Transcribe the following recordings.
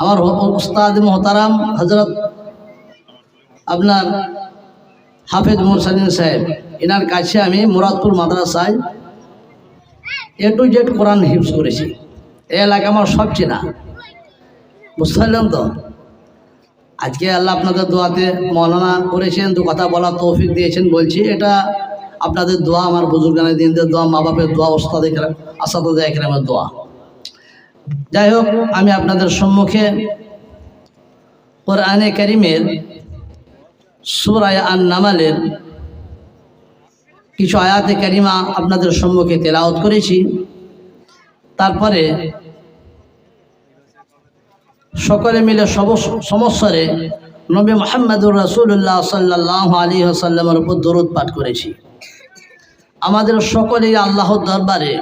আমার উস্তাদ মোহতারাম হজরত আপনার হাফেজ মুরসালিন সাহেব, এনার কাছে আমি মুরাদপুর মাদ্রাসায় A to Z কোরআন হিফজ করেছি। এই এলাকা আমার সব চেনা, বুঝতে পারলেন তো। আজকে আল্লাহ আপনাদের দোয়াতে মৌলানা করেছেন, দু কথা বলার তৌফিক দিয়েছেন। বলছি এটা আপনাদের দোয়া, আমার বুজুর্গানের দিনদের দোয়া, মা বাপের দোয়া, ওস্তাদ আসাদুজ্জাহ ইকরামের দোয়া। যাই হোক, আমি আপনাদের সম্মুখে কোরআনে কারীমের সূরা আন-নামলের কিছু আয়াতে কারিমা আপনাদের সম্মুখে তেলাওয়াত করেছি। তারপরে সকলে মিলে সমস্বরে নবী মুহাম্মদুর রাসূলুল্লাহ সাল্লাল্লাহু আলাইহি ওয়াসাল্লামের উপর দরুদ পাঠ করেছি। আমাদের সকলেই আল্লাহর দরবারে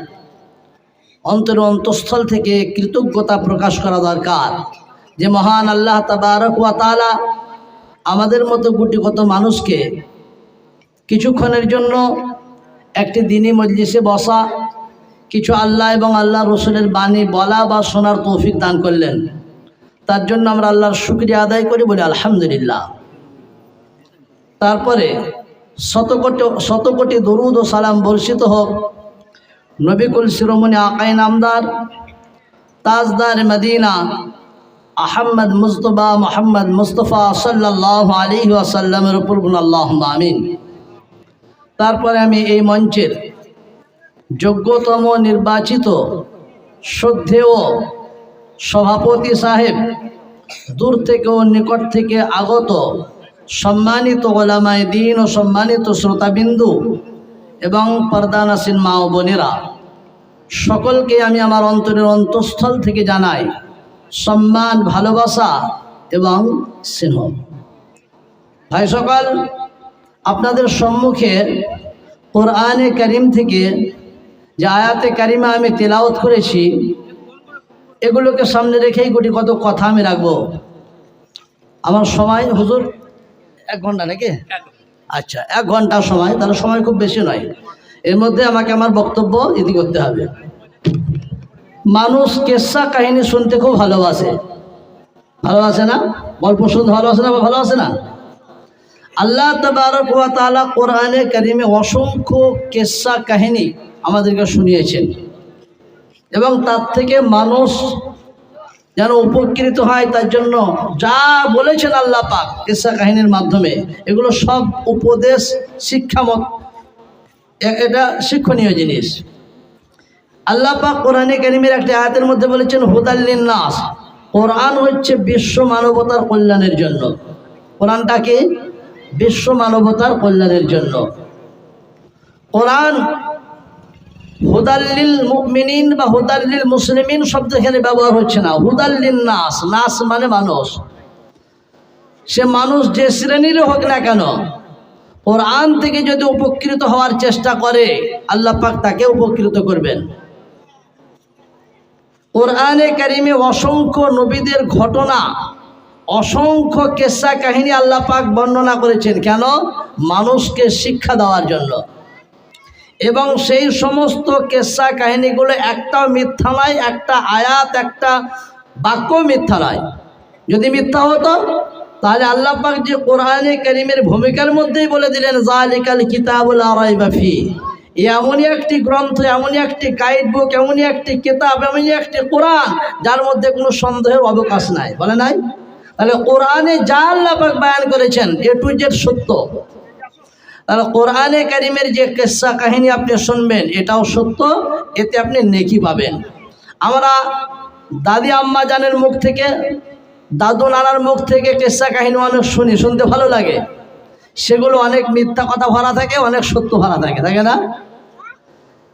অন্তঃস্থল থেকে কৃতজ্ঞতা প্রকাশ করা দরকার যে মহান আল্লাহ তাবারক ওয়া তাআলা আমাদের মতো গুটি কত মানুষকে কিছুক্ষণের জন্য একটি দিনী মজলিসে বসা, কিছু আল্লাহ এবং আল্লাহ রসুলের বাণী বলা বা শোনার তৌফিক দান করলেন। তার জন্য আমরা আল্লাহর শুকরিয়া আদায় করি, বলি আলহামদুলিল্লাহ। তারপরে শত কোটি দরুদ ও সালাম বর্ষিত হোক নবিকুল শিরোমণি আকায়ে নামদার তাজদার মদিনা আহমদ মুজতবা মোহাম্মদ মুস্তফা সাল্লাল্লাহু আলাইহি ওয়াসাল্লামের উপর, আল্লাহুম্মা আমিন। তারপরে আমি এই মঞ্চের যোগ্যতম নির্বাচিত শ্রদ্ধেয় সভাপতি সাহেব, দূর থেকে ও নিকট থেকে আগত সম্মানিত ওলামায়ে দ্বীন ও সম্মানিত শ্রোতাবিন্দু এবং পর্দানাসীন মা ও বোনেরা, সকলকে আমি আমার অন্তরের অন্তঃস্থল থেকে জানাই সম্মান, ভালোবাসা এবং স্নেহ। ভাই সকল, আপনাদের সম্মুখে কোরআনে কারীম থেকে যে আয়াতে কারিমা আমি তেলাওয়াত করেছি, এগুলোকে সামনে রেখেই গুটি কত কথা আমি রাখবো। আমার সময় হুজুর 1 ঘন্টা নাকি? আচ্ছা, 1 ঘন্টা সময়, তাহলে সময় খুব বেশি নয়। এর মধ্যে আমাকে আমার বক্তব্য ইতি করতে হবে। মানুষ কেসা কাহিনী শুনতে খুব ভালোবাসে, ভালোবাসে না? গল্প শুনতে ভালোবাসে না? ভালোবাসে না? আল্লাহ তাবারক ওয়া তাআলা কোরআনে কারীমে অসংখ্য কেসা কাহিনী আমাদেরকে শুনিয়েছেন এবং তার থেকে মানুষ যেন উপকৃত হয় তার জন্য যা বলেছেন আল্লাহ পাক কেসা কাহিনীর মাধ্যমে, এগুলো সব উপদেশ, শিক্ষামত, এটা শিক্ষণীয় জিনিস। আল্লাহ পাক কোরআনে কারীমের একটা আয়াতের মধ্যে বলেছেন হুদাল লিন্নাস, কোরআন হচ্ছে বিশ্ব মানবতার কল্যাণের জন্য। কোরআনটা কি? বিশ্ব মানবতার কল্যাণের জন্য। কোরআন হুদাল্লিল মুমিনিন বা হুদাল্লিল মুসলিমিন শব্দ এখানে ব্যবহার হচ্ছে না, হুদাল্লিন নাস। নাস মানে মানুষ, সে মানুষ যে শ্রেণীর হোক না কেন, কোরআন থেকে যদি উপকৃত হওয়ার চেষ্টা করে আল্লাহ পাক তাকে উপকৃত করবেন। কোরআনে কারীমে অসংখ্য নবীদের ঘটনা, অসংখ্য কেসা কাহিনী আল্লাহ পাক বর্ণনা করেছেন। কেন? মানুষকে শিক্ষা দেওয়ার জন্য। এবং সেই সমস্ত কেসা কাহিনীগুলো একটাও মিথ্যা নয়, একটা আয়াত, একটা বাক্য মিথ্যা নয়। যদি মিথ্যা হতো তাহলে আল্লাহ পাক যে কোরআনে কারীমের ভূমিকার মধ্যেই বলে দিলেন যালিকাল কিতাবুল লা রাইবা ফিহি, এমনই একটি গ্রন্থ, এমনই একটি গাইড বুক, এমনই একটি কিতাব, এমনই একটি কোরআন যার মধ্যে কোনো সন্দেহের অবকাশ নাই। বলে নাই? তাহলে কোরআনে যা আল্লাহ পাক বয়ান করেছেন A to Z সত্য। তাহলে কোরআনে কারীমের যে কিসসা কাহিনী আপনি শুনবেন এটাও সত্য, এতে আপনি নেকি পাবেন। আমরা দাদি আম্মা জানের মুখ থেকে, দাদু নানার মুখ থেকে কিসসা কাহিনী অনেক শুনি, শুনতে ভালো লাগে। সেগুলো অনেক মিথ্যা কথা ভরা থাকে, অনেক সত্য ভরা থাকে, থাকে না?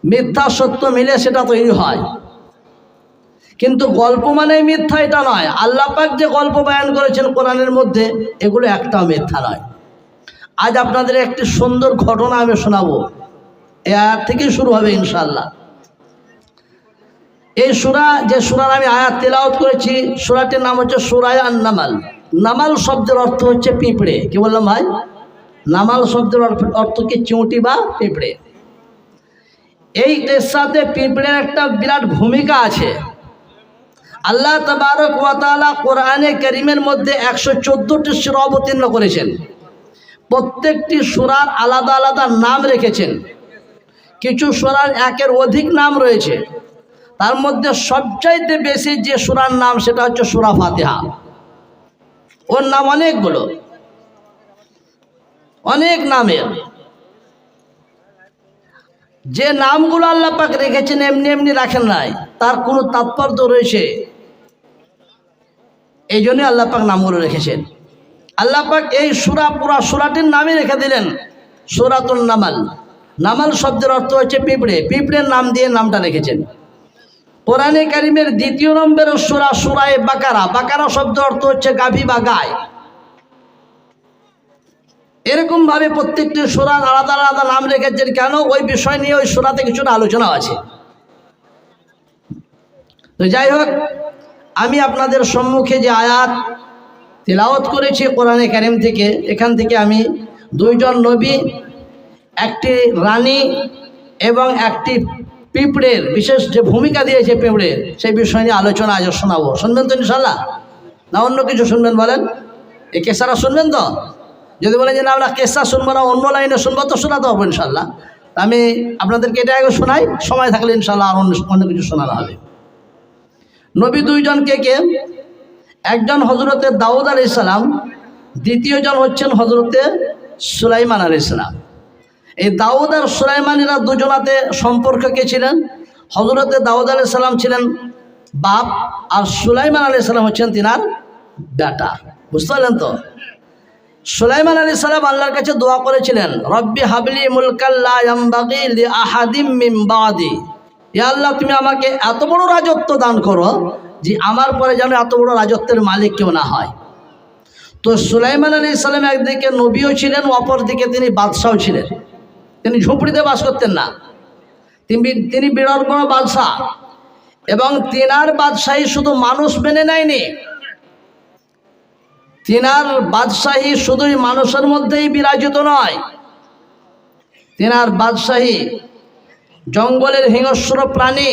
মিথ্যা সত্য মিলে সেটা তৈরি হয়। কিন্তু গল্প মানেই মিথ্যা এটা নয়। আল্লাহ পাক যে গল্প বয়ান করেছেন কোরআনের মধ্যে, এগুলো একটাও মিথ্যা নয়। আজ আপনাদের একটি সুন্দর ঘটনা আমি শোনাবো, এই আয়াত থেকে শুরু হবে ইনশাআল্লাহ। এই সূরা, যে সূরার আমি আয়াত তেলাওয়াত করেছি, সূরাটির নাম হচ্ছে সূরা আন-নামল। নামাল শব্দের অর্থ হচ্ছে পিঁপড়ে। কি বললাম ভাই? নামাল শব্দের অর্থ কি? চিউটি বা পিঁপড়ে। এই সাথে পিঁপড়ের একটা বিরাট ভূমিকা আছে। আল্লাহ তাবারক ওয়া তাআলা কোরআনে কারীমের মধ্যে 114টি সূরা অবতীর্ণ করেছেন। প্রত্যেকটি সূরার আলাদা আলাদা নাম রেখেছেন। কিছু সূরার একের অধিক নাম রয়েছে। তার মধ্যে সবচাইতে বেশি যে সূরার নাম সেটা হচ্ছে সূরা ফাতিহা। ওর নাম অনেকগুলো, অনেক নামের। যে নামগুলো আল্লাহ পাক রেখেছেন এমনি এমনি রাখেন নাই, তার কোনো তাৎপর্য রয়েছে। এই জন্য আল্লাহ পাক নামগুলো রেখেছেন। আল্লাহ পাক এই সূরা, পুরা সূরাটির নামই রেখে দিলেন সূরাতুন নামাল। নামাল শব্দের অর্থ হচ্ছে পিঁপড়ে, পিঁপড়ের নাম দিয়ে নামটা রেখেছেন। কোরআনে কারীমের দ্বিতীয় নম্বরের সূরা সূরায়ে বাকারা। বাকারা শব্দের অর্থ হচ্ছে গাভী বা গায়। এরকম ভাবে প্রত্যেকটি সূরার আলাদা আলাদা নাম রেখেছেন। কেন? ওই বিষয় নিয়ে ওই সূরাতে কিছুটা আলোচনা আছে। তো যাই হোক, আমি আপনাদের সম্মুখে যে আয়াত তিলাওয়াত করেছি কোরআনে কারীম থেকে, এখান থেকে আমি দুইজন নবী, একটি রানী এবং একটি পিঁপড়ের বিশেষ যে ভূমিকা দিয়েছে পিঁপড়ের, সেই বিষয় নিয়ে আলোচনা আজ শোনাবো। শুনবেন তো ইনশাল্লাহ? না অন্য কিছু শুনবেন বলেন? এই কেসারা শুনবেন তো? যদি বলেন যে না আমরা কেসা শুনবো না, অন্য লাইনে শুনবো, তো শোনাতে হবে ইনশাল্লাহ। আমি আপনাদেরকে এটা আগে শোনাই, সময় থাকলে ইনশাল্লাহ আর অন্য কিছু শোনানো হবে। নবী দুইজন কে? একজন হজরতে দাউদ আলাইহিস সালাম, দ্বিতীয়জন হচ্ছেন হজরতে সুলাইমান আলাইহিস সালাম। এই দাউদ আর সুলাইমানেরা দুজনাতে সম্পর্ক কে ছিলেন? হজরতে দাউদ আলাইহিস সালাম ছিলেন বাপ, আর সুলাইমান আলাইহিস সালাম হচ্ছেন তিনার বেটা। বুঝতে পারলেন তো? সুলাইমান আলাইহিস সালাম আল্লাহর কাছে দোয়া করেছিলেন, রব্বি হাবলি মুলকাল লা ইয়ামবাগি লি আহাদিম মিন বাদি। ইয়া আল্লাহ, তুমি আমাকে এত বড় রাজত্ব দান করো যে আমার পরে যেন এত বড় রাজত্বের মালিক কেউ না হয়। তো সুলাইমান আলাইহিস সালাম একদিকে নবীও ছিলেন, অপরদিকে তিনি বাদশাও ছিলেন। তিনি ঝুপড়িতে বাস করতেন না, তিনি বিরাট বড় বাদশাহ। এবং তিনার বাদশাহী শুধু মানুষ মেনে নেয়নি, তিনার বাদশাহী শুধুই মানুষের মধ্যেই বিরাজিত নয়, তিনার বাদশাহী জঙ্গলের হিংস্র প্রাণী,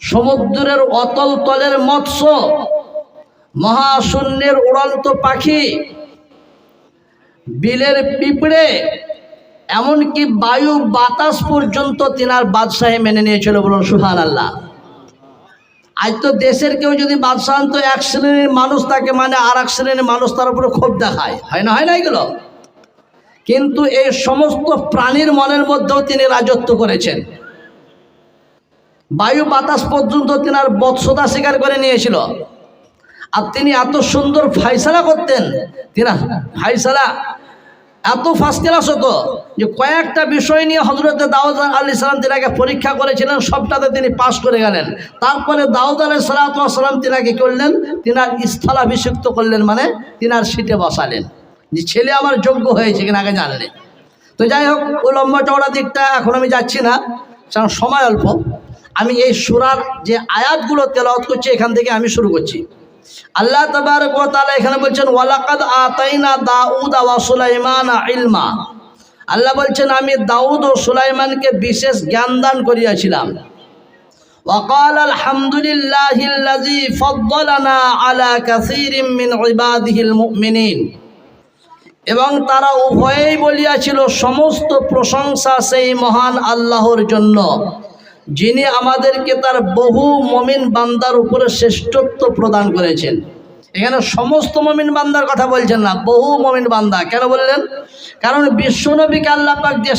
সমুদ্রের অতল তলের মৎস্য, মহাশূন্যের উড়ন্ত পাখি, বিলের পিঁপড়ে, এমনকি বায়ু বাতাস পর্যন্ত তিনার বাদশাহী মেনে নিয়েছিল। বলুন সুবহানাল্লাহ। আজ তো দেশের কেউ যদি বাদশাহ আনতো, এক শ্রেণীর মানুষ তাকে মানে আর এক শ্রেণীর মানুষ তার উপরে ক্ষোভ দেখায়, হয় না? হয় না এগুলো? কিন্তু এই সমস্ত প্রাণীর মনের মধ্যেও তিনি রাজত্ব করেছেন। বায়ু বাতাস পর্যন্ত তিনার বৎসতা স্বীকার করে নিয়েছিল। আর তিনি এত সুন্দর ফায়সালা করতেন, তিনার ফায়সালা এত ফার্স্ট ক্লাস হতো যে কয়েকটা বিষয় নিয়ে হজরতে দাউদ আলাইহিস সালাম তিনাকে পরীক্ষা করেছিলেন, সবটাতে তিনি পাশ করে গেলেন। তারপরে দাউদ আলাইহিস সালাম তিনাকে করলেন, তিনার স্থলাভিষিক্ত করলেন, মানে তিনার সিটে বসালেন, যে ছেলে আমার যোগ্য হয়েছে কিনা আগে জানলেন। তো যাই হোক, ওই লম্বা চওড়া দিকটা এখন আমি যাচ্ছি না, কারণ সময় অল্প। আমি এই সূরার যে আয়াতগুলো তেলাওয়াত করছি এখান থেকে আমি শুরু করছি। আল্লাহ তাবারক ওয়া তাআলা এখানে বলছেন, ওয়ালাকাদ আতাইনা দাউদা ওয়া সুলাইমানা ইলমা। আল্লাহ বলছেন, আমি দাউদ ও সুলাইমানকে বিশেষ জ্ঞান দান করিয়াছিলাম। ওয়া ক্বালা আলহামদুলিল্লাহিল্লাযী ফাদ্দালানা আলা কাসীরিম মিন ইবাদিহিল মুমিনিন। এবং তারা উভয়েই বলিয়াছিল, সমস্ত প্রশংসা সেই মহান আল্লাহর জন্য, যিনি আমাদেরকে তার বহু মুমিন বান্দার উপরে শ্রেষ্ঠত্ব প্রদান করেছেন। এখানে সমস্ত মুমিন বান্দার কথা বলছেন না, বহু মুমিন বান্দা। কেন বললেন? কারণ বিশ্বনবীকে আল্লাহ পাক যে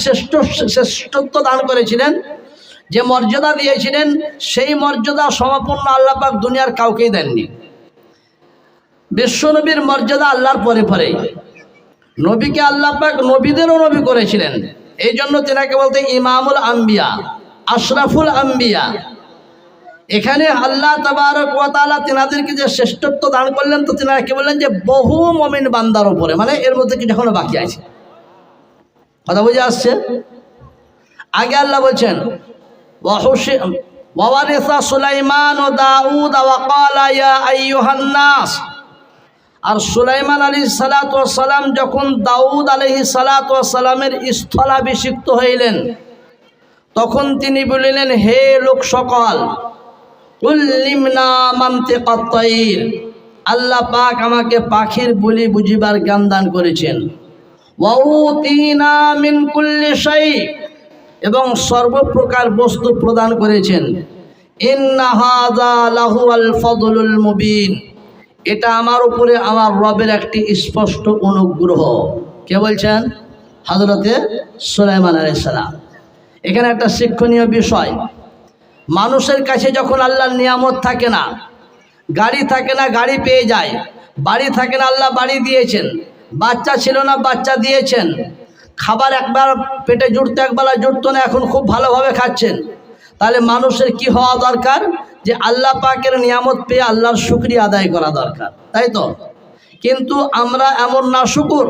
শ্রেষ্ঠত্ব দান করেছিলেন, যে মর্যাদা দিয়েছিলেন, সেই মর্যাদা সমাপূর্ণ আল্লাহ পাক দুনিয়ার কাউকেই দেননি। বিশ্বনবীর মর্যাদা আল্লাহর পরে পরে। নবীকে আল্লাহ পাক নবীদেরও নবী করেছিলেন, এই জন্য তিনাকে বলতে ইমামুল আম্বিয়া, আশরাফুল আম্বিয়া। এখানে আল্লাহ তাবারক ওয়া তাআলা তিনাদেরকে যে শ্রেষ্ঠত্ব দান করলেন, তো তিনারা কি বললেন? যে বহু মুমিন বান্দার উপরে, মানে এর মধ্যে কিছু এখনো বাকি আছে। কথা বুঝে আসছে? আগে আল্লাহ বলছেন, ওয়ারিসা সুলাইমান ও দাউদ ওয়া ক্বালা ইয়া আইয়ুহান নাস। আর সুলাইমান আলাইহিস সালাতু ওয়াস সালাম যখন দাউদ আলাইহিস সালাতু ওয়াস সালামের স্থলাভিষিক্ত হইলেন, তখন তিনি বলিলেন, হে লোক সকল, উল্লিমনা মানতিকাত তায়র, আল্লাহ পাক আমাকে পাখির বলি বুঝিবার জ্ঞান দান করেছেন। ওয়া উতিনা মিন কুল্লি শাই, এবং সর্বপ্রকার বস্তু প্রদান করেছেন। ইন্না হাযা লাহুয়াল ফাদলুল মুবিন, এটা আমার উপরে আমার রবের একটি স্পষ্ট অনুগ্রহ। কে বলছেন? হযরতে সুলাইমান আলাইহিস সালাম। এখানে একটা শিক্ষণীয় বিষয়, মানুষের কাছে যখন আল্লাহর নিয়ামত থাকে না, গাড়ি থাকে না গাড়ি পেয়ে যায়, বাড়ি থাকে না আল্লাহ বাড়ি দিয়েছেন, বাচ্চা ছিল না বাচ্চা দিয়েছেন, খাবার একবার পেটে জুড়তো একবেলা জুড়তো না, এখন খুব ভালোভাবে খাচ্ছেন, তাহলে মানুষের কি হওয়া দরকার? যে আল্লাহ পাকের নিয়ামত পেয়ে আল্লাহর শুকরিয়া আদায় করা দরকার, তাই তো? কিন্তু আমরা এমন না শুকুর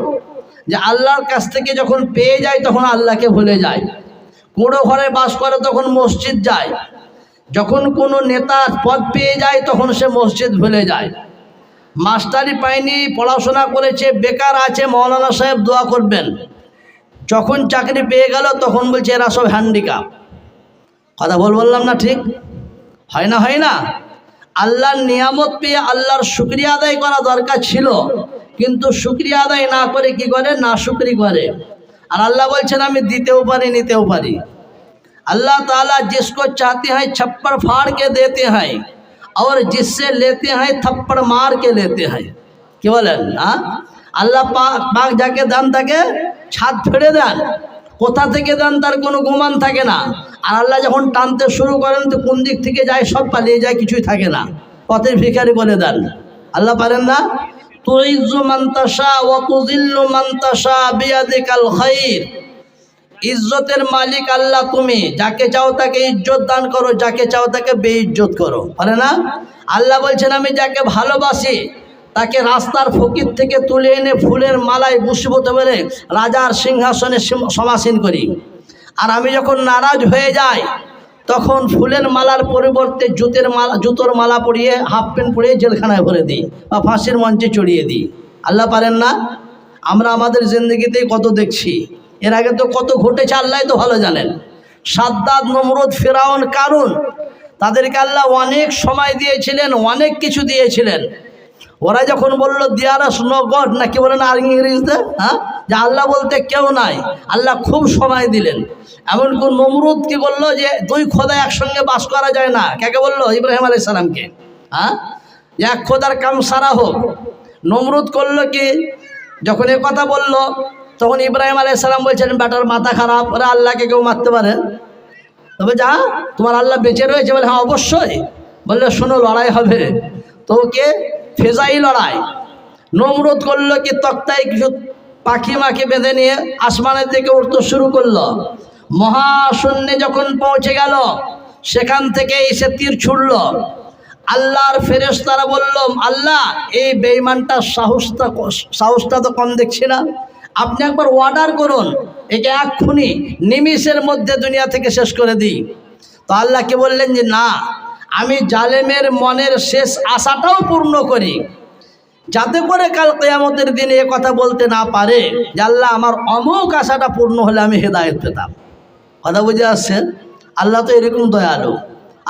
যে আল্লাহর কাছ থেকে যখন পেয়ে যায় তখন আল্লাহকে ভুলে যায়। কুঁড়ো ঘরে বাস করে তখন মসজিদ যায়, যখন কোনো নেতা পদ পেয়ে যায় তখন সে মসজিদ ভুলে যায়। মাস্টারি পায়নি, পড়াশোনা করেছে, বেকার আছে, মৌলানা সাহেব দোয়া করবেন, যখন চাকরি পেয়ে গেল তখন বলছে এরা সব হ্যান্ডিক্যাপ। কথা বললাম না? ঠিক হয় না? হয় না? আল্লাহর নিয়ামত পেয়ে আল্লাহর শুকরিয়া আদায় করা দরকার ছিল, কিন্তু শুকরিয়া আদায় না করে কি করে? না শুকরি করে। আর আল্লাহ বলছেন আমি দিতেও পারি নিতেও পারি। अल्लाह ताला जिसको चाहते हैं छप्पड़ फाड़ के देते हैं और जिससे लेते हैं थप्पड़ मार के लेते हैं। কি বলেন? আল্লাহ পাক যাকে দান তাকে ছাদ ফেড়ে দেন, কোথা থেকে দেন তার কোনো গুমান থাকে না। আর আল্লাহ যখন টানতে শুরু করেন তো কোন দিক থেকে যায় সব পালিয়ে যায়, কিছুই থাকে না, পথের ভিখারি বলে দেন। আল্লাহ পারেন না? তুইজ্জু মান তাশা ওয়া তুযিল্লু মান তাশা বিয়াদিকাল খায়র, ইজ্জতের মালিক আল্লাহ, তুমি যাকে চাও তাকে ইজ্জত দান করো, যাকে চাও তাকে বেইজ্জত করো, পারে না? আল্লাহ বলছেন আমি যাকে ভালোবাসি তাকে রাস্তার ফকির থেকে তুলে এনে ফুলের মালায় বুসবতে বলে রাজার সিংহাসনে সমাসীন করি। আর আমি যখন নারাজ হয়ে যাই তখন ফুলের মালার পরিবর্তে জুতোর মালা পরিয়ে হাফ প্যান্ট পরিয়ে জেলখানায় ভরে দিই বা ফাঁসির মঞ্চে চড়িয়ে দিই। আল্লাহ পারেন না? আমরা আমাদের জিন্দগিতেই কত দেখছি, এর আগে তো কত ঘটেছে আল্লাহ তো ভালো জানেন। সাদ্দাদ, নমরুদ, ফিরাউন, কারুন, তাদেরকে আল্লাহ অনেক সময় দিয়েছিলেন, অনেক কিছু দিয়েছিলেন। ওরা যখন বলল দেয়ারস নো গড, না কি বলেন আর ইংরেজিতে, যে আল্লাহ বলতে কেউ নাই, আল্লাহ খুব সময় দিলেন। এমন কোন নমরুদ কি বললো যে দুই খোদা একসঙ্গে বাস করা যায় না? কাকে বললো? ইব্রাহিম আলাইহিস সালামকে। এক খোদার কাম সারা হোক। নমরুদ করলো কি, যখন এ কথা বললো তখন ইব্রাহিম আলাইহিস সালাম বলছেন বেটার মাথা খারাপ, ওরা আল্লাহকে কেউ মারতে পারে? তবে যা তোমার আল্লাহ বেঁচে রয়েছে? বলে হ্যাঁ অবশ্যই। বললে শোনো লড়াই হবে, তো কে? ফেজাই লড়াই। নমরুদ করলো কি, তক্তায় কিছু পাখি মাখি বেঁধে নিয়ে আসমানের দিকে উঠতে শুরু করলো। মহাশূন্যে যখন পৌঁছে গেল সেখান থেকে এসে তীর ছুড়ল। আল্লাহর ফেরেশতারা বলল আল্লাহ এই বেঈমানটার সাহসটা তো কম দেখছি না, আপনি একবার অর্ডার করুন, একে এক্ষুনি নিমিষের মধ্যে দুনিয়া থেকে শেষ করে দিই। তো আল্লাহকে বললেন যে না, আমি জালেমের মনের শেষ আশাটাও পূর্ণ করি, যাতে করে কাল কিয়ামতের দিনে এ কথা বলতে না পারে যে আল্লাহ আমার অমুক আশাটা পূর্ণ হলে আমি হেদায়েত পেতাম। কথা বুঝে আসছে? আল্লাহ তো এরকম দয়ালু,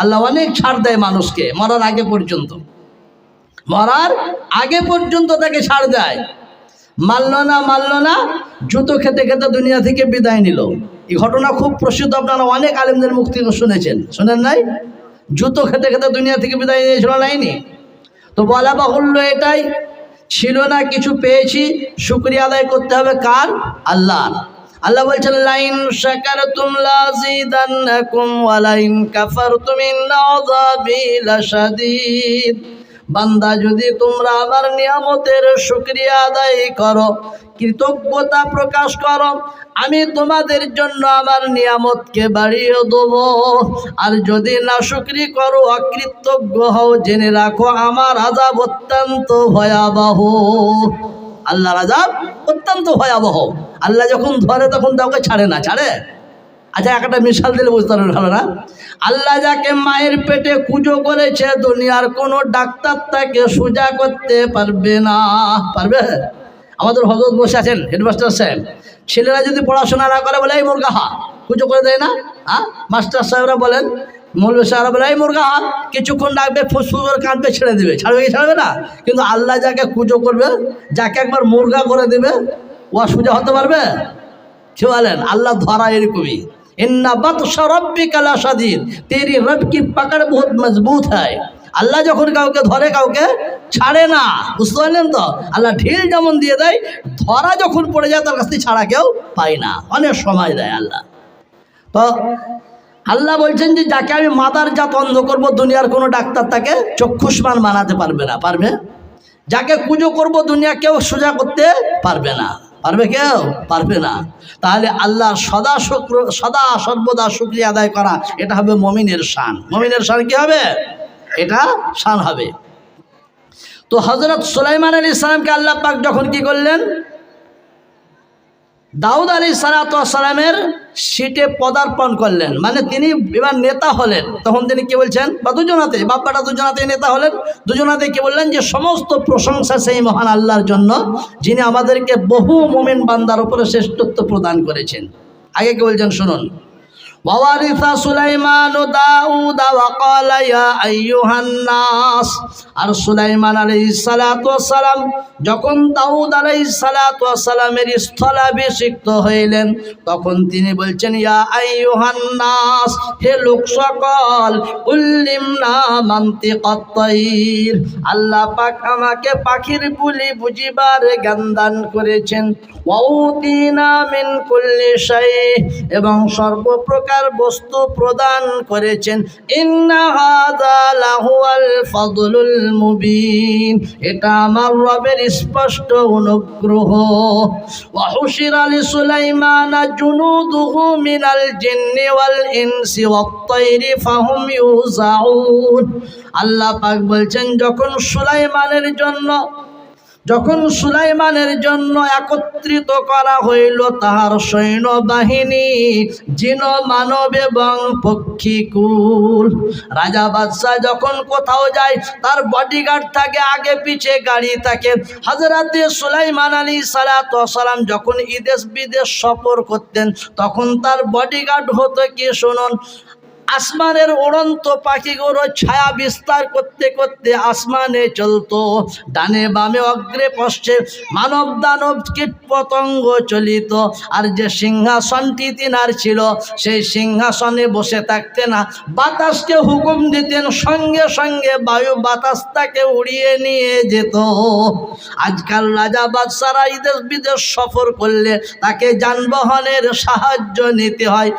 আল্লাহ অনেক ছাড় দেয় মানুষকে মরার আগে পর্যন্ত, মরার আগে পর্যন্ত তাকে ছাড় দেয়। মানল না, জুতো খেতে খেতে দুনিয়া থেকে বিদায় নিল। এই ঘটনা খুব প্রসিদ্ধ, আপনারা অনেক আলেমদের মুখ থেকে শুনেছেন, শোনেন নাই? জুতো খেতে খেতে দুনিয়া থেকে বিদায় নিয়েছিল, নাইনি? তো বলা বাহুল্য এটাই ছিল না কিছু পেয়েছি, শুকরিয়া আদায় করতে হবে কার? আল্লাহ। আল্লাহ বলছেন লাইন শাকারতুম লাযিদান্নাকুম ওয়া লাইন কাফারতুম ইন্না আযাবি লাশাদীদ। বান্দা যদি তোমরা আমার নিয়ামতের শুকরিয়া আদায় করো, কৃতজ্ঞতা প্রকাশ করো, আমি তোমাদের জন্য আমার নিয়ামতকে বাড়িয়ে দেব। আর যদি নাশুকরি করো, অকৃতজ্ঞ হও, জেনে রাখো আমার আযাব অত্যন্ত ভয়াবহ। আল্লাহর আযাব অত্যন্ত ভয়াবহ। আল্লাহ যখন ধরে তখন কাউকে ছাড়ে না, ছাড়ে? আচ্ছা একটা মিশাল দিলে বুঝতে পারবেন, ভালো না? আল্লাহ যাকে মায়ের পেটে কুজো করেছে দুনিয়ার কোনো ডাক্তার তাকে সোজা করতে পারবে না। পারবে? আমাদের হযরত বসে আছেন হেডমাস্টার সাহেব, ছেলেরা যদি পড়াশোনা না করে বলে এই মুরগা হা, কুজো করে দেয় না? মাস্টার সাহেবরা বলেন মৌলভী সাহেব বলে, এই মুরগা কিছুক্ষণ ডাকবে, ফুসফুস করে কাঁদবে, ছেড়ে দেবে। ছাড়বে কি ছাড়বে না? কিন্তু আল্লাহ যাকে কুজো করবে, যাকে একবার মুরগা করে দেবে, ও সোজা হতে পারবে? কি বলেন? আল্লাহ ধরা এরকমই। ইন্না বাতশা রাব্বিকা লাশাদীদ, তেরি রব কি পাকড় বহুত মজবুত হয়। আল্লাহ যখন কাউকে ধরে কাউকে ছাড়ে না, বুঝতে পারলেন তো? আল্লাহ ঢিল যেমন দিয়ে দেয়, ধরা যখন পড়ে যায় তার কাছ থেকে ছাড়া কেউ পায় না, অনেক সময় দেয় আল্লাহ। তো আল্লাহ বলছেন যে যাকে আমি মাদার জাত অন্ধ করবো, দুনিয়ার কোনো ডাক্তার তাকে চক্ষুষ্মান বানাতে পারবে না। পারবে? যাকে পুজো করব দুনিয়া কেউ সোজা করতে পারবে না। পারবে কেউ? পারবে না। তাহলে আল্লাহ সদা সর্বদা শুকরিয়া আদায় করা, এটা হবে মুমিনের শান। মুমিনের শান কি হবে? এটা শান হবে। তো হযরত সুলাইমান আলাইহিস সালামকে আল্লাহ পাক যখন কি করলেন, দাউদ আলাইহিস সালামের সিটে পদার্পণ করলেন, মানে তিনি এবার নেতা হলেন, তখন তিনি কি বলছেন, বা দুজনাতে, বাপ্পাটা দুজনাতে নেতা হলেন, দুজনাতে কি বললেন যে সমস্ত প্রশংসা সেই মহান আল্লাহর জন্য, যিনি আমাদেরকে বহু মুমিন বান্দার উপরে শ্রেষ্ঠত্ব প্রদান করেছেন। আগে কি বলছেন শুনুন, ওয়ারিসা সুলাইমান দাউদ ওয়া ক্বালা ইয়া আইয়ুহান নাস। আর সুলাইমান আলাইহিস সালাতু ওয়াস সালাম যখন দাউদ আলাইহিস সালাতু ওয়াস সালামের স্থলাভিষিক্ত হইলেন, তখন তিনি বলছেন, ইয়া আইয়ুহান নাস, হে লোক সকল, উল্লিমনা মানতিকাত তাইর, আল্লাহ পাক আমাকে পাখির বুলি বুঝিবার জ্ঞান দান করেছেন। ওয়া উতিনা মিন কুল্লি শাই, এবং সর্বপ্রকার বস্তু প্রদান করেছেন। ইন্না হাযা লাহুয়াল ফাদলুল মুবিন, এটা আমার রবের স্পষ্ট অনুগ্রহ। ওয়া হুশিরা লিসুলাইমানা জুনুদুহু মিনাল জিন্নি ওয়াল ইনসি ওয়াত তাইরি ফাহুম ইউজাউন। আল্লাহ পাক বলছেন, যখন সুলাইমানের জন্য একত্রিত করা হইল তাহার সৈন্যবাহিনী, জিন মানব এবং পক্ষীকুল। রাজা বাদশাহ যখন কোথাও যায়, তার বডিগার্ড থাকে, আগে পিছে গাড়ি থাকে। হযরতে সুলাইমান আলাইহিস সালাতু ওয়াস সালাম যখন দেশ বিদেশ সফর করতেন, তখন তার বডিগার্ড হতো কি শুনুন, আসমানের উড়ন্ত পাখিগুলো ছায়া বিস্তার করতে করতে আসমানে চলতো, ডানে বামে অগ্রে পশ্চে মানব দানব কীট পতঙ্গ চলিত। আর যে সিংহাসনটি তিনার ছিল, সেই সিংহাসনে বসে থাকতে না, বাতাসকে হুকুম দিতেন, সঙ্গে সঙ্গে বায়ু বাতাস তাকে উড়িয়ে নিয়ে যেত। আজকাল রাজা বাদশারা দেশ বিদেশ সফর করলে তাকে যানবাহনের সাহায্য নিতে হয়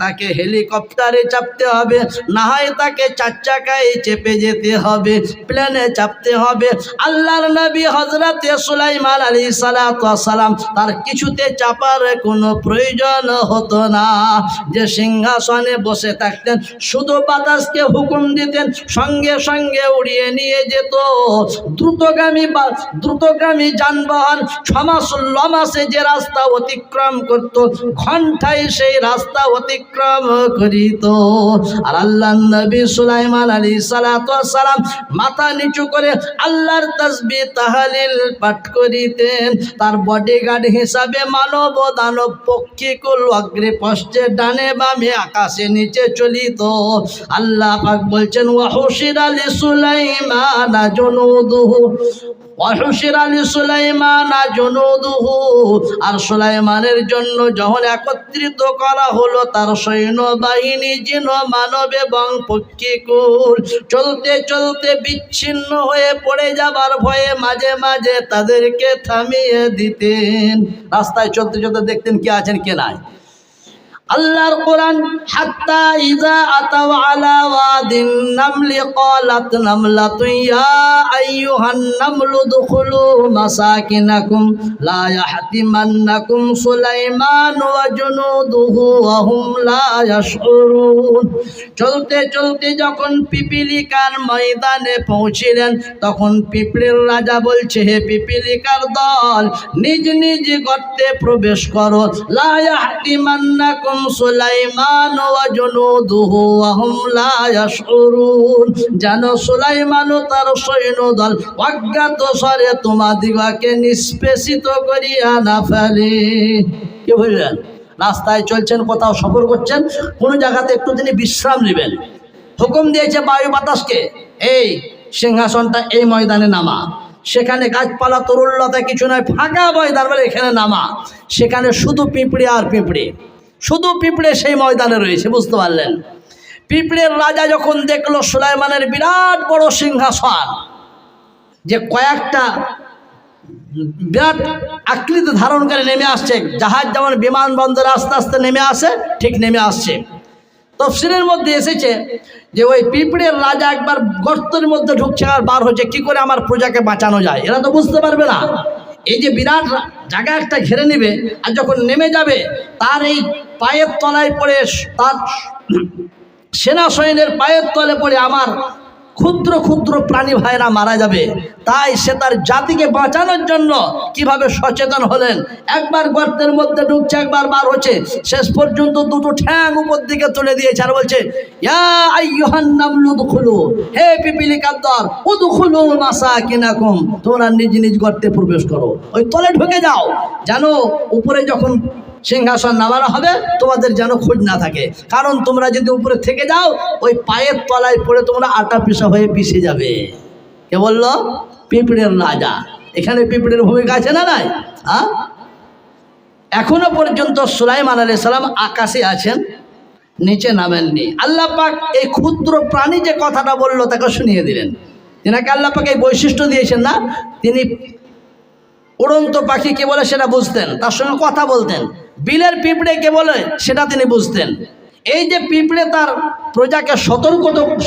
তাকে হেলিকপ্টারে চাপতে হবে, না হয় তাকে চার চাকায় চেপে যেতে হবে, প্লেনে চাপতে হবে। আল্লাহর নবী হযরতে সুলাইমান আলাইহিস সালাতু ওয়াস সালাম তার কিছুতে চাপার কোনো প্রয়োজন হতো না, যে সিংহাসনে বসে থাকতেন, শুধু বাতাসকে হুকুম দিতেন, সঙ্গে সঙ্গে উড়িয়ে নিয়ে যেত। দ্রুতগামী যানবাহন 6 মাস লমাসে যে রাস্তা অতিক্রম করত, ঘন্টায় সেই রাস্তা অতিক্রম করিত। আর আল্লাহর নবী সুলাইমান আলাইহিস সালাতু ওয়াস সালাম মাথা নিচু করে আল্লাহর তাসবিহ তাহলিল পাঠ করিতেন। তার বডিগার্ড হিসাবে মানব ও দানব পক্ষীকুল অগ্রে পশ্চে ডানে বামে আকাশে নিচে চলিত। আল্লাহ পাক বলছেন, ওয়া হুশিরা লিসুলাইমানা জুনুদুহু, আর সুলাইমানের জন্য যখন একত্রিত করা হলো তার সৈন্যবাহিনী, জিন মানব এবং পক্ষীকুল, চলতে চলতে বিচ্ছিন্ন হয়ে পড়ে যাবার ভয়ে মাঝে মাঝে তাদেরকে থামিয়ে দিতেন। রাস্তায় চলতে চলতে দেখতেন কে আছেন কে নাই। আল্লাহর কোরআন, হাত্তা ইযা আতাও আলা ওয়াদিন নামলি ক্বালাত নামলাতুন ইয়া আইয়ুহান নামলু দুখুলু মাসাকিনাকুম লা ইয়াহতিমান্নাকুম সুলাইমান ওয়া জুনুদুহু ওয়া হুম লা ইয়াশউরুন। চলতে চলতে যখন পিপিলিকার ময়দানে পৌঁছিলেন, তখন পিঁপড়ের রাজা বলছে, হে পিপিলিকার দল, নিজ নিজ গর্তে প্রবেশ করো। লা ইয়াহতিমান্নাকুম সুলাইমান ওয়া জুনুদুহু ওয়া হুম লা ইয়াশউরুন, যেন সুলাইমান ও তার সৈন্যদল অজ্ঞাত স্বরে তোমাদিগকে নিষ্পেষিত করিয়া না ফেলে। কি বললেন? রাস্তায় চলছেন, কোথাও সফর করছেন, কোনো জায়গাতে একটু তিনি বিশ্রাম নেবেন, হুকুম দিয়েছে বায়ু বাতাসকে, এই সিংহাসনটা এই ময়দানে নামা। সেখানে গাছপালা তরুল্লতা কিছু নয়, ফাঁকা ময়দান, বলে এখানে নামা। সেখানে শুধু পিঁপড়ে আর পিঁপড়ে, শুধু পিঁপড়ে সেই ময়দানে রয়েছে, বুঝতে পারলেন? পিঁপড়ের রাজা যখন দেখলো সুলাইমানের বিরাট বড় সিংহাসন, যে কয়েকটা বিরাট আকৃতি ধারণ করে নেমে আসছে, জাহাজ যেমন বিমানবন্দরে আস্তে আস্তে নেমে আসে, ঠিক নেমে আসছে। তফসিরের মধ্যে এসেছে যে ওই পিঁপড়ের রাজা একবার গর্তের মধ্যে ঢুকছে আর বার হচ্ছে, কি করে আমার প্রজাকে বাঁচানো যায়। এরা তো বুঝতে পারবে না, এই যে বিরাট জায়গা একটা ঘিরে নেবে, আর যখন নেমে যাবে তার এই পায়ের তলায় পড়ে, তার সেনা সৈন্যের পায়ের তলে পড়ে আমার ক্ষুদ্র ক্ষুদ্র প্রাণী ভাইরা মারা যাবে। তাই সে তার জাতিকে বাঁচানোর জন্য কিভাবে সচেতন হলেন, একবার গর্তের মধ্যে ঢুকছে, একবার বার হচ্ছে, শেষ পর্যন্ত দুটো ঠ্যাং উপর দিকে তুলে দিয়েছে আর বলছে, ইয়া আইয়ুহান নামলু দুখুলু, হে পিপিলিকার দল, উদখুলু মাসাকিনাকুম, তোমরা নিজ নিজ গর্তে প্রবেশ করো, ওই তলে ঢুকে যাও, জানো উপরে যখন সিংহাসন নামানো হবে তোমাদের যেন খোঁজ না থাকে। কারণ তোমরা যদি উপরে থেকে যাও, ওই পায়ের তলায় পড়ে তোমরা আটা পিসা হয়ে পিষে যাবে। কে বলল? পিঁপড়ের রাজা। এখানে পিঁপড়ের ভূমিকা আছে না নাই? এখনো পর্যন্ত সুলাইমান আলাইহিস সালাম আকাশে আছেন, নিচে নামেননি। আল্লাহ পাক এই ক্ষুদ্র প্রাণী যে কথাটা বললো তাকে শুনিয়ে দিলেন। তেনাকে আল্লাহ পাক এই বৈশিষ্ট্য দিয়েছেন না, তিনি উড়ন্ত পাখি কে বলে সেটা বুঝতেন, তার সঙ্গে কথা বলতেন। বিলের পিঁপড়ে কে বলে সেটা তিনি বুঝতেন। এই যে পিঁপড়ে তার প্রজাকে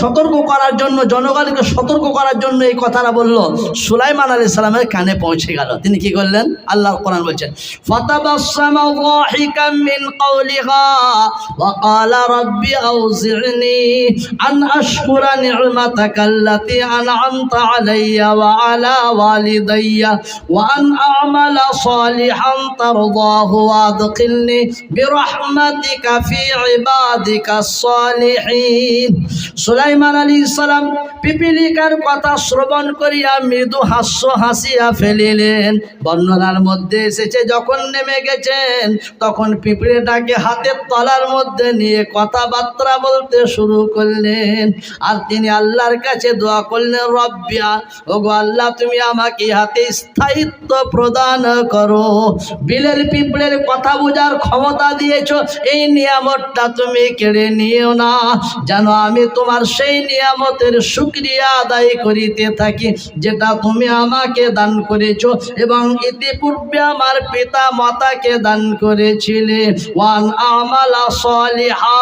সতর্ক করার জন্য, জনগণকে সতর্ক করার জন্য এই কথাটা বলল, সুলাইমান আলাইহিস সালামের কানে পৌঁছে গেল। তিনি কি করলেন? আল্লাহর কোরআন বলছেন, ফাতাবাসসামা যাহিকাম মিন কাওলিহা ওয়া ক্বালা রাব্বি আউযি'নি আন আশকুরা নি'মাতাকাল্লাতী আন'আমতা আলাইয়া ওয়া আলা ওয়ালিদাইয়া ওয়া আন আ'মালা সালিহান তারদাহু ওয়া আদখিলনি বিরাহমাতিকা ফি ইবাদিকাস সালিহিন। সুলাইমান আলাইহিস সালাম পিপিলিকার কথা শ্রবণ করিয়া মৃদু হাস্য হাসিয়া ফেলিলেন। বর্ণনার মধ্যে এসেছে যখন নেমে গেছেন তখন পিঁপড়েটাকে হাতের তলার মধ্যে নিয়ে কথাবার্তা বলতে শুরু করলেন। আর তিনি আল্লাহর কাছে দোয়া করলেন, রব্বিয়া, ওগো আল্লাহ, তুমি আমাকে হাতে স্থায়িত্ব প্রদান করো। বিলের পিঁপড়ের কথা বোঝার ক্ষমতা দিয়েছো, এই নিয়ামতটা তুমি কেড়ে নিও না, যেন আমি তোমার সেই নিয়ামতের শুকরিয়া আদায় করিতে থাকি যেটা তুমি আমাকে দান করেছো এবং ইতিপূর্বে আমার পিতা মাতাকে দান করেছিলে। ওয়ান আমালা সালিহা,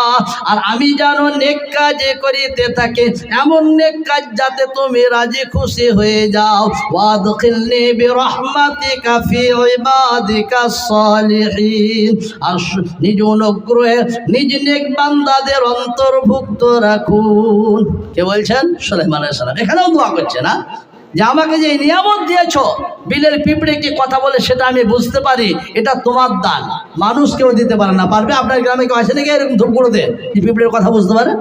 আর আমি যেন নেক কাজ করিতে থাকি, এমন নেক কাজ যাতে তুমি রাজি খুশি হয়ে যাও। ওয়াদখিলনি বিরহমাতিকা ফি ইবাদিকাস সালিহিন, আর নিজ অনুগ্রহে নিজ নেক বান্দাদের অন্তর্ভুক্ত রাখুন। কে বলছেন? সুলাইমান আলাইহিস সালাম। এখানেও দোয়া করছে না যে আমাকে যে নিয়ামত দিয়েছ, বিলের পিঁপড়ে কি কথা বলে সেটা আমি বুঝতে পারি, এটা তোমার দান, মানুষ কেউ দিতে পারে না। পারবে? আপনার গ্রামে কেউ আছে নাকি এরকম ধূপগুলোতে পিঁপড়ের কথা বুঝতে পারে?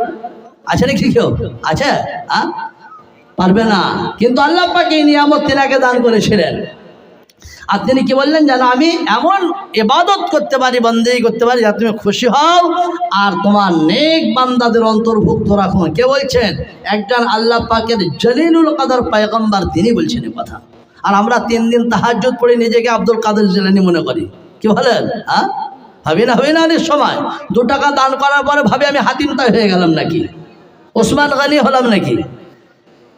আছে নাকি কেউ? আছে? পারবে না। কিন্তু আল্লাহ পাক এই নিয়ামত তিনাকে দান করেছিলেন। আর তিনি কি বললেন জানো, আমি এমন ইবাদত করতে পারি, বন্দেগী করতে পারি যাতে তুমি খুশি হও আর তোমার নেক বান্দাদের অন্তর্ভুক্ত রাখুন। কে বলছেন? একজন আল্লাহ পাকের জলিলুল কদর পয়গম্বর, তিনি বলছেন এই কথা। আর আমরা 3 দিন তাহাজ্জুদ পড়ে নিজেকে আব্দুল কাদের জিলানী মনে করি। কি বলেন? ভাবি না অনেক সময় 2 টাকা দান করার পরে ভাবি আমি হাতিম তাই হয়ে গেলাম নাকি, ওসমান গনি হলাম নাকি।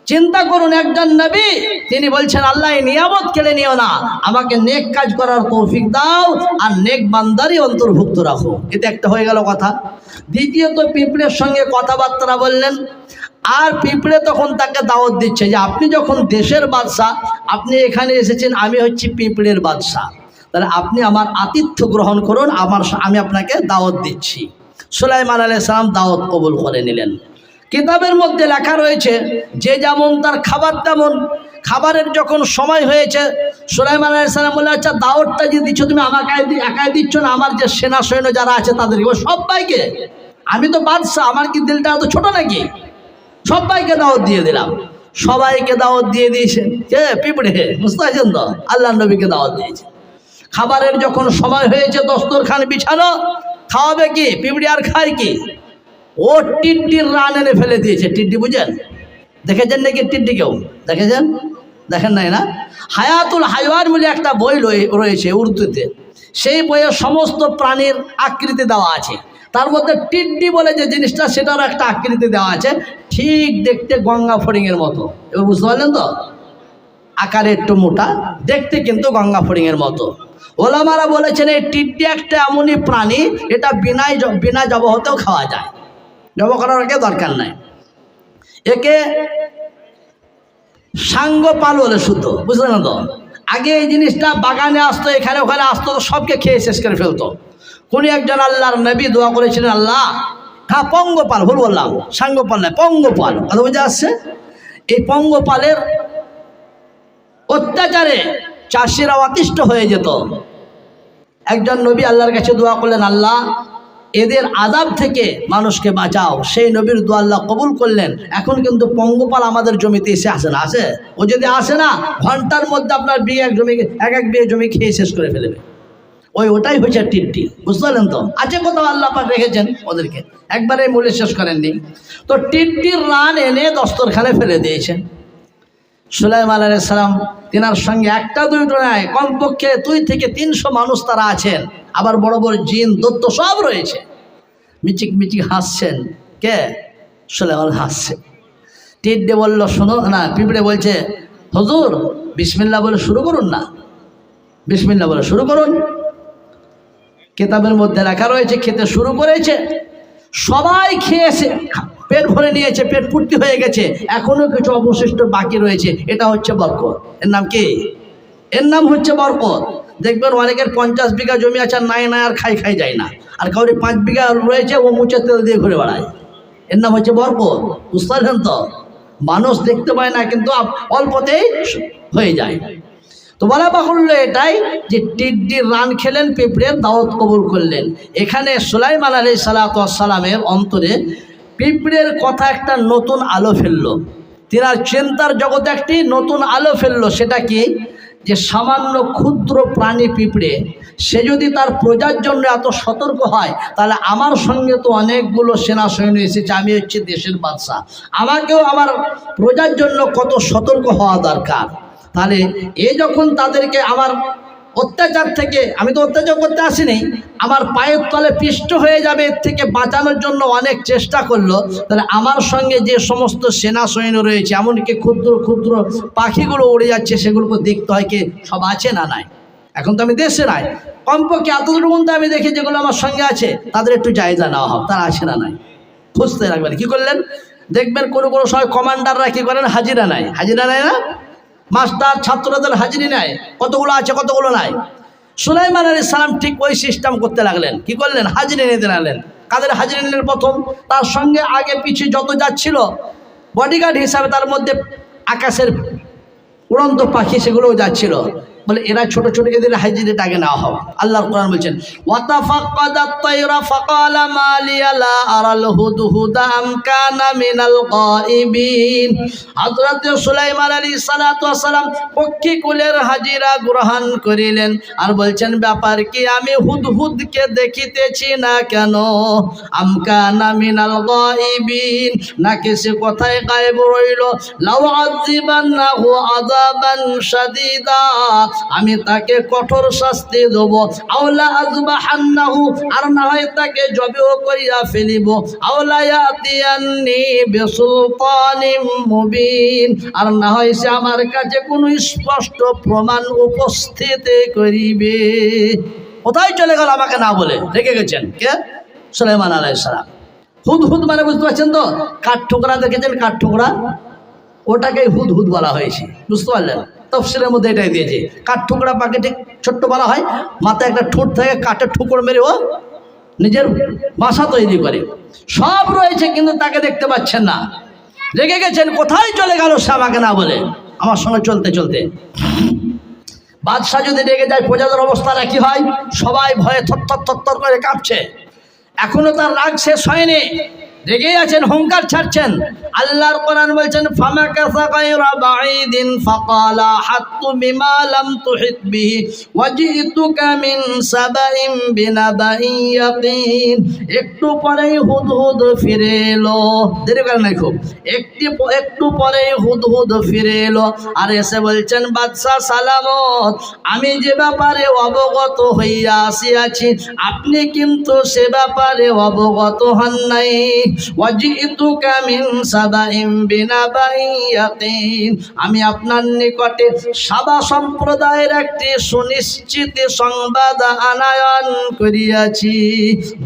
চিন্তা করুন, একজন নবী তিনি বলছেন আল্লাহ এই নিয়ামত কেড়ে নিও না, আমাকে নেক কাজ করার তৌফিক দাও আর নেক বান্দারই অন্তর্ভুক্ত রাখো। এটা একটা হয়ে গেল কথা। দ্বিতীয়ত পিঁপড়ের সঙ্গে কথাবার্তা বললেন, আর পিঁপড়ে তখন তাকে দাওয়াত দিচ্ছে যে আপনি যখন দেশের বাদশা, আপনি এখানে এসেছেন, আমি হচ্ছি পিঁপড়ের বাদশা, তাহলে আপনি আমার আতিথ্য গ্রহণ করুন, আমি আপনাকে দাওয়াত দিচ্ছি। সুলাইমান আলাইহিস সালাম দাওয়াত কবুল করে নিলেন। কিতাবের মধ্যে লেখা রয়েছে যে যেমন তার খাবার তেমন। খাবারের যখন সময় হয়েছে, সুলাইমান আলাইহিস সালাম বললেন, আচ্ছা দাওয়াতটা যে দিচ্ছ তুমি আমাকে একাই দিচ্ছ না, আমার যে সেনা সৈন্য যারা আছে তাদেরকে, সবাইকে। আমি তো বাদশাহ, আমার কি দিলটা এত ছোট নাকি? সবাইকে দাওয়াত দিয়ে দিলাম। সবাইকে দাওয়াত দিয়ে দিয়েছেন কে? পিঁপড়ে। বুঝতে পারছেন তো? আল্লাহ নবীকে দাওয়াত দিয়েছে। খাবারের যখন সময় হয়েছে, দস্তরখান বিছানো, খাওয়াবে কি? পিঁপড়ে আর খায় কি? ও টিড্ডির রান এনে ফেলে দিয়েছে। টিড্ডি বুঝেন, দেখেছেন নাকি টিড্ডি কেউ দেখেছেন? দেখেন নাই না? হায়াতুল হাইওয়ান বলে একটা বই রয়েছে উর্দুতে, সেই বইয়ে সমস্ত প্রাণীর আকৃতি দেওয়া আছে। তার মধ্যে টিড্ডি বলে যে জিনিসটা, সেটারও একটা আকৃতি দেওয়া আছে, ঠিক দেখতে গঙ্গা ফড়িংয়ের মতো। এবার বুঝতে পারলেন তো? আকারে একটু মোটা, দেখতে কিন্তু গঙ্গা ফড়িংয়ের মতো। ওলামারা বলেছেন এই টিড্ডি একটা এমনই প্রাণী, এটা বিনা জব হতেও খাওয়া যায়, জব করার আগে দরকার নাই। একে সাঙ্গপাল বলে শুদ্ধ, বুঝলেন না তো? আগে এই জিনিসটা বাগানে আসতো, এখানে ওখানে আসতো, তো সবকে খেয়ে শেষ করে ফেলতো। কোন একজন আল্লাহর নবী দোয়া করেছিলেন, আল্লাহ, হ্যাঁ পঙ্গপাল, ভুল বললাম, সাঙ্গপাল নয়, পঙ্গপাল, কথা বুঝে আসছে? এই পঙ্গপালের অত্যাচারে চাষিরা অতিষ্ঠ হয়ে যেত। একজন নবী আল্লাহর কাছে দোয়া করলেন, আল্লাহ এদের আযাব থেকে মানুষকে বাঁচাও। সেই নবীর দোয়া আল্লাহ কবুল করলেন। এখন কিন্তু পঙ্গপাল আমাদের জমিতে এসে আসে না, আসে? ও যদি আসে না, ঘন্টার মধ্যে আপনার এক বিঘে জমি খেয়ে শেষ করে ফেলবে। ওটাই হচ্ছে টিড্ডি, বুঝতে পারলেন তো? আছে কোথাও আল্লাহ পাক রেখেছেন ওদেরকে, একবারে মূল্য শেষ করেননি। তো টিড্ডির রান এনে দস্তরখানে ফেলে দিয়েছেন। সুলাইমান আলাইহিস সালাম তিনার সঙ্গে একটা দুইটো নয়, কমপক্ষে 2 থেকে 300 মানুষ তারা আছেন, আবার বড় বড় জিন দৈত্য সব রয়েছে। মিচিক মিচিক হাসছেন। কে? সুলাইমান হাসছে। টিড্ডি বলল, শোনো না, পিঁপড়ে বলছে, হুজুর বিসমিল্লাহ বলে শুরু করুন না, বিসমিল্লাহ বলে শুরু করুন। কিতাবের মধ্যে লেখা রয়েছে, খেতে শুরু করেছে, সবাই খেয়েছে, পেট ভরে নিয়েছে, পেট পূর্তি হয়ে গেছে, এখনো কিছু অবশিষ্ট বাকি রয়েছে। এটা হচ্ছে বরকত। এর নাম কি? এর নাম হচ্ছে বরকত। দেখবেন অনেকের 50 বিঘা জমি আছে, নাই আর খাই যায় না, আর কাউরি 5 বিঘা রয়েছে, ও মুচে তেল দিয়ে ঘুরে বেড়ায়। এর নাম হচ্ছে বরকত, বুঝতে পারলেন তো? মানুষ দেখতে পায় না, কিন্তু অল্পতেই হয়ে যায়। তো বলা বাহুল্য এটাই যে টিড্ডির রান খেলেন, পিঁপড়ের দাওয়াত কবুল করলেন। এখানে সুলাইমান আলাইহিস সালাতু ওয়াস সালামের অন্তরে পিঁপড়ের কথা একটা নতুন আলো ফেললো। তিনার চিন্তার জগতে একটি নতুন আলো ফেললো। সেটা কি? যে সামান্য ক্ষুদ্র প্রাণী পিঁপড়ে, সে যদি তার প্রজার জন্য এত সতর্ক হয়, তাহলে আমার সঙ্গে তো অনেকগুলো সেনা সৈন্য এসেছে, আমি হচ্ছে দেশের বাদশা, আমাকেও আমার প্রজার জন্য কত সতর্ক হওয়া দরকার। তাহলে এ যখন তাদেরকে আমার অত্যাচার থেকে, আমি তো অত্যাচার করতে আসিনি, আমার পায়ের তলে পিষ্ট হয়ে যাবে, এর থেকে বাঁচানোর জন্য অনেক চেষ্টা করলো, তাহলে আমার সঙ্গে যে সমস্ত সেনা সৈন্য রয়েছে, এমনকি ক্ষুদ্র ক্ষুদ্র পাখিগুলো উড়ে যাচ্ছে, সেগুলোকে দেখতে হয় কি সব আছে না নাই। এখন তো আমি দেশে নাই, কমপক্ষে এতটুকু তো আমি দেখি যেগুলো আমার সঙ্গে আছে তাদের একটু জায়গা নেওয়া হোক, তারা আছে না নাই খুঁজতে রাখবেন। কি করলেন? দেখবেন কোনো কোনো সময় কমান্ডাররা কি করেন, হাজিরা নেয়, হাজিরা নেয় না, মাস্টার ছাত্রদের হাজিরি নেয়, কতগুলো আছে কতগুলো নাই। সুলাইমান আলাইহিস সালাম ঠিক ওই সিস্টেম করতে লাগলেন। কি করলেন? হাজিরি নিতে লাগলেন। কাদের হাজিরি নিলেন? প্রথম তার সঙ্গে আগে পিছিয়ে যত যাচ্ছিল বডিগার্ড হিসাবে, তার মধ্যে আকাশের উড়ন্ত পাখি সেগুলোও যাচ্ছিল। বলে এরা ছোট ছোট এদের হাজিরিটা আগে নেওয়া হবে। আল্লাহর কোরআন বলছেন, ওয়াতাফাক্কাদাত তায়রা ফাকালা মা লিয়া লা আরাল হুদহুদা আম কানা মিনাল গায়িবিন। হযরত সুলাইমান আলাইহিস সালাতু ওয়াস সালাম পক্ষীকুলের হাজিরা গ্রহণ করিলেন, আর বলছেন, ব্যাপার কি, আমি হুদহুদকে দেখিতেছি না কেন? আম কানা মিনাল গায়িবিন, নাকি সে কোথায় গায়েব রইল? লাউ আযিবান্নাহু আযাবান শাদীদা, আমি তাকে কঠোর শাস্তি দেব। আওলা আযবাহান্নাহু, আর না হয় তাকে জবেহ করিয়া ফেলিব। আওলা ইয়াতিয়ান্নি বিসুলতানিম মুবিন, আর না হয় সে আমার কাছে কোনো স্পষ্ট প্রমাণ উপস্থিত করিবে। কোথায় চলে গেল আমাকে না বলে? রেখে গেছেন কে? সুলাইমান আলাইহিস সালাম। হুদহুদ মানে বুঝতে পারছেন তো? কাঠঠোকরা দেখেছেন? কাঠঠোকরা, ওটাকেই হুদহুদ বলা হয়েছে, বুঝতে পারলেন? তফসিলের মধ্যে এটাই দিয়েছে। কাঠঠোকরা পাখি ঠিক ছোট্ট বলা হয়, মাথায় একটা ঠোঁট থেকে কাঠের ঠুকর মেরে ও নিজের বাসা তৈরি করে। সব রয়েছে, কিন্তু তাকে দেখতে পাচ্ছেন না। রেগে গেছেন, কোথায় চলে গেল সে আমাকে না বলে? আমার সঙ্গে চলতে চলতে বাদশাহ যদি রেগে যায়, প্রজাদের অবস্থাটা কি হয়? সবাই ভয়ে থরথর থরথর করে কাঁপছে। এখনো তার রাগ শেষ হয়নি। রেগেই আছেন, হুঙ্কার ছাড়ছেন। আল্লাহর কোরআন বলছেন ফামাকাসা গায়রা বাঈদিন ফাকালা হাত্তু বিমা লাম তুহিত বিহি ওয়াজিতুকা মিন সাবাইন বিনাবাইন ইয়াকিন। একটু পরেই হুদহুদ ফিরে এলো, দেরি করে নাই খুব, একটু পরেই হুদহুদ ফিরে এলো আর এসে বলছেন বাদশা সালামত, আমি যে ব্যাপারে অবগত হইয়া আসিয়াছি আপনি কিন্তু সে ব্যাপারে অবগত হন নাই। ওয়াজিতুকা মিন সাবাইন বিনাবাইন ইয়াকিন, আমি আপনার নিকটে সাবা সম্প্রদায়ের একটি সুনিশ্চিত সংবাদ আনায়ন করিয়াছি।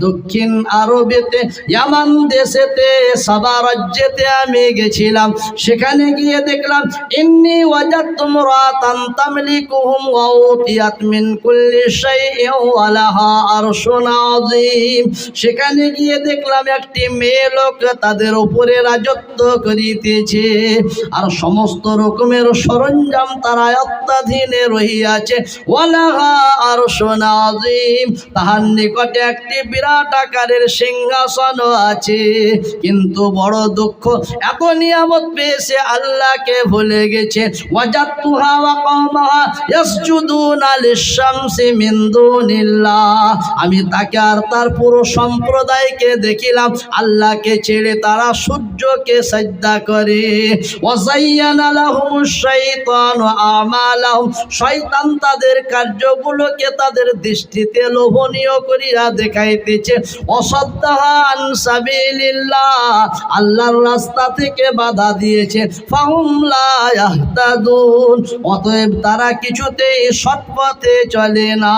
দক্ষিণ আরবেতে ইয়ামান দেশেতে সাবা রাজ্যেতে আমি গেছিলাম, সেখানে গিয়ে দেখলাম ইন্নী ওয়াজাদতু ইমরাতান তামলিকুহুম ওয়া উতিয়াত মিন কুল্লি শাইইন ওয়া লাহা আরশুন আযীম। সেখানে গিয়ে দেখলাম একটি মেয়ে লোক তাদের উপরে রাজত্ব করিতেছে আর সমস্ত রকমের সরঞ্জাম তার আয়ত্তাধীনে রহিয়াছে। ওয়া লাহা আরশুন আযীম, তাহার নিকটে একটি বিরাট আকারের সিংহাসন আছে। কিন্তু বড় দুঃখ, এত নিয়ামত পেয়েছে আল্লাহকে ভুলে গেছে। ওয়াজাদতুহা ওয়া কওমাহা ইয়াসজুদুনা লিশ-শামসি মিন দুনিল্লাহ, আমি তাকে আর তার পুরো সম্প্রদায়কে দেখিলাম আল্লাহকে ছেড়ে তারা সূর্যকে সাজদা করে। ওয়াযায়্যানা লাহুমুশ শাইতানু আমালাহুম, শয়তান তাদের কার্যগুলোকে তাদের দৃষ্টিতে লোভনীয় করিয়া দেখাইতেছে। ওয়াসাদ্দাহা আন সাবিলিল্লাহ, আল্লাহর রাস্তা থেকে বাধা দিয়েছে। ফাহুম লা ইয়াহতাদুন, অতএব তারা কিছুতেই সৎ পথে চলে না।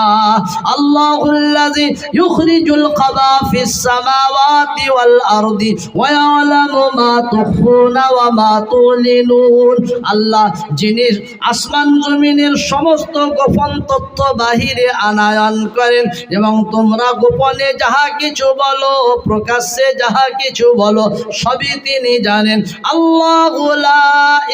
আল্লাহুল্লাযী ইউখরিজুল খাবা ফিস সামাওয়াতি ওয়াল আরদি ওয়া ইয়ালামু মা তুখফুনা ওয়া মা তুলিনুন, আল্লাহ যিনি আসমান জমিনের সমস্ত গোপন তথ্য বাহিরে আনায়ন করেন এবং তোমরা গোপনে যাহা কিছু বলো প্রকাশ্যে যাহা কিছু বলো সবই তিনি জানেন। আল্লাহু লা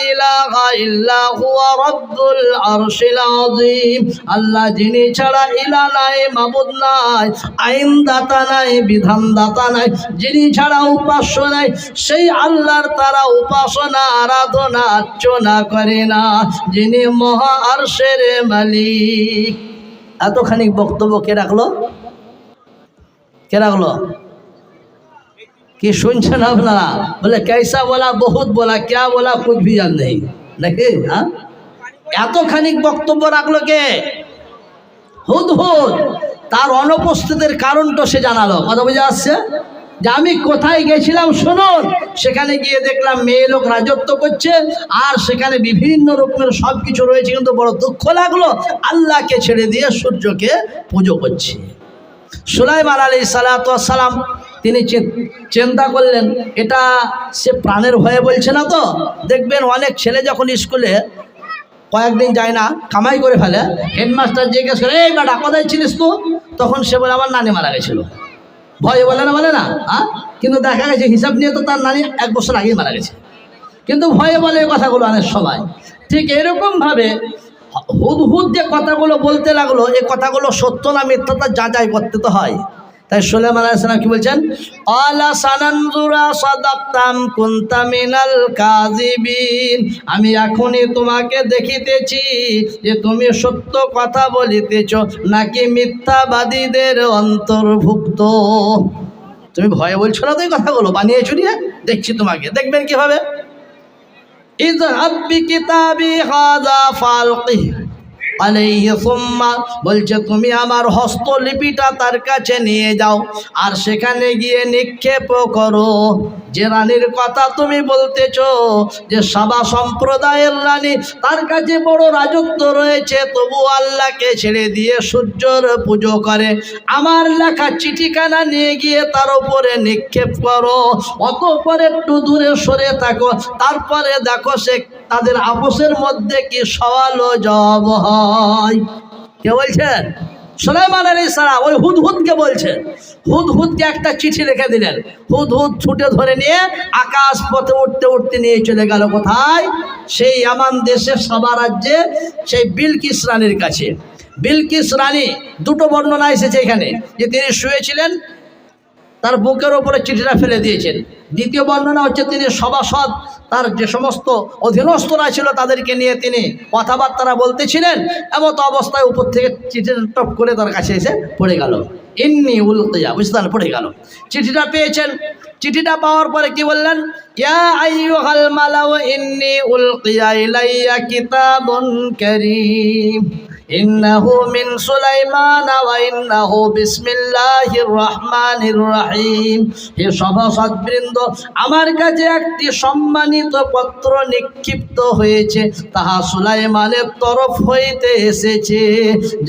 ইলাহা ইল্লা হুয়া রাব্বুল আরশিল আযীম, আল্লাহ যিনি ছাড়া ইলাহ নাই, মাবুদ নাই, আইনদাতা নাই, বিধানদাতা নাই, যিনি ছাড়া উপাস্য নাই, সেই আল্লাহর তারা উপাসনা আরাধনা অর্চনা করে না, যিনি মহা আরশের মালিক। এতখানি বক্তব্য কে রাখলো? কে রাখলো? কি শুনছেন আপনারা? বলে कैसा बोला, बहुत बोला, क्या बोला कुछ भी याद नहीं, নাকি? হ্যাঁ, এতখানি বক্তব্য রাখলো কে? হুদহুদ। তার অনুপস্থিতির কারণটা সে জানালো। কথা বুঝে আসছে? যে আমি কোথায় গেছিলাম শুনুন, সেখানে গিয়ে দেখলাম মেয়ে লোক রাজত্ব করছে আর সেখানে বিভিন্ন রকমের সব কিছু রয়েছে, কিন্তু বড় দুঃখ লাগলো আল্লাহকে ছেড়ে দিয়ে সূর্যকে পুজো করছে। সুলাইমান আলাইহিস সালাতু ওয়াস সালাম তিনি চিন্তা করলেন এটা সে প্রাণের ভয়ে বলছে না তো। দেখবেন অনেক ছেলে যখন স্কুলে কয়েকদিন যায় না, কামাই করে ফেলে, হেডমাস্টার জিজ্ঞেস করে এই বেটা কোথায় ছিলিস তো, তখন সে বলে আমার নানি মারা গেছিল। ভয়ে বলে না হ্যাঁ, কিন্তু দেখা গেছে হিসাব নিয়ে তো তার নানি 1 বছর আগেই মারা গেছে, কিন্তু ভয়ে বলে এই কথাগুলো অনেক সময়। ঠিক এরকমভাবে হুদহুদ যে কথাগুলো বলতে লাগলো, এই কথাগুলো সত্য না মিথ্যা তা যাচাই করতে তো হয়। তাই সুলাইমান আলাইহিস সালাম কি বলছেন? আলা সানানজুরা সাদাকতাম কুনতা মিনাল কাযিবিন, আমি এখনই তোমাকে দেখিতেছি যে তুমি সত্য কথা বলিতেছ নাকি মিথ্যাবাদীদের অন্তর্ভুক্ত। তুমি ভয়ে বলছো না তো এই কথাগুলো, বানিয়ে চুরিয়ে দেখছি তোমাকে। দেখবেন কিভাবে? ইযহাব বিকিতাবি হাযা ফালকিহ আলাইহি সুম্মা, বলছে তুমি আমার হস্তলিপিটা তার কাছে নিয়ে যাও আর সেখানে গিয়ে নিক্ষেপ করো। যে রানীর কথা তুমি বলতেছ যে সাবা সম্প্রদায়ের রানী, তার কাছে বড় রাজত্ব রয়েছে, তবু আল্লাহকে ছেড়ে দিয়ে সূর্যর পুজো করে, আমার লেখা চিঠিখানা নিয়ে গিয়ে তার উপরে নিক্ষেপ করো। অতঃপর একটু দূরে সরে থাকো, তারপরে দেখো সে তাদের আপোষের মধ্যে কি সওয়াল ও জবাব হয়। কে বলছেন? সুলাইমান আলাইহিস সালাম ওই হুদহুদকে বলছে। হুদহুদকে একটা চিঠি লিখে দিলেন। হুদহুদ ছুটে ধরে নিয়ে আকাশ পথে উঠতে উঠতে নিয়ে চলে গেল কোথায়? সেই ইয়ামান দেশে সাবা রাজ্যে সেই বিলকিস রানীর কাছে। বিলকিস রানী, দুটো বর্ণনা এসেছে এখানে, যে তিনি শুয়েছিলেন তার বুকের ওপরে চিঠিটা ফেলে দিয়েছেন। দ্বিতীয় বর্ণনা হচ্ছে তিনি সভাসদ, তার যে সমস্ত অধীনস্থরা ছিল তাদেরকে নিয়ে তিনি কথাবার্তা বলতেছিলেন, এমত অবস্থায় উপর থেকে চিঠিটা টপ করে তার কাছে এসে পড়ে গেল। ইন্নি উলকিয়া, বুঝতে পড়ে গেল। চিঠিটা পেয়েছেন। চিঠিটা পাওয়ার পরে কি বললেন? ইয়া আইয়ুহাল মালাউ ইন্নি উলকিয়া ইলাইয়া কিতাবুন কারীম ইন্নাহু মিন সুলাইমান ওয়া ইন্নাহু বিসমিল্লাহির রহমানির রহিম। হে সভাসদবৃন্দ, আমার কাছে একটি সম্মানিত পত্র নিক্ষিপ্ত হয়েছে, তাহা সুলাইমানের তরফ হইতে এসেছে,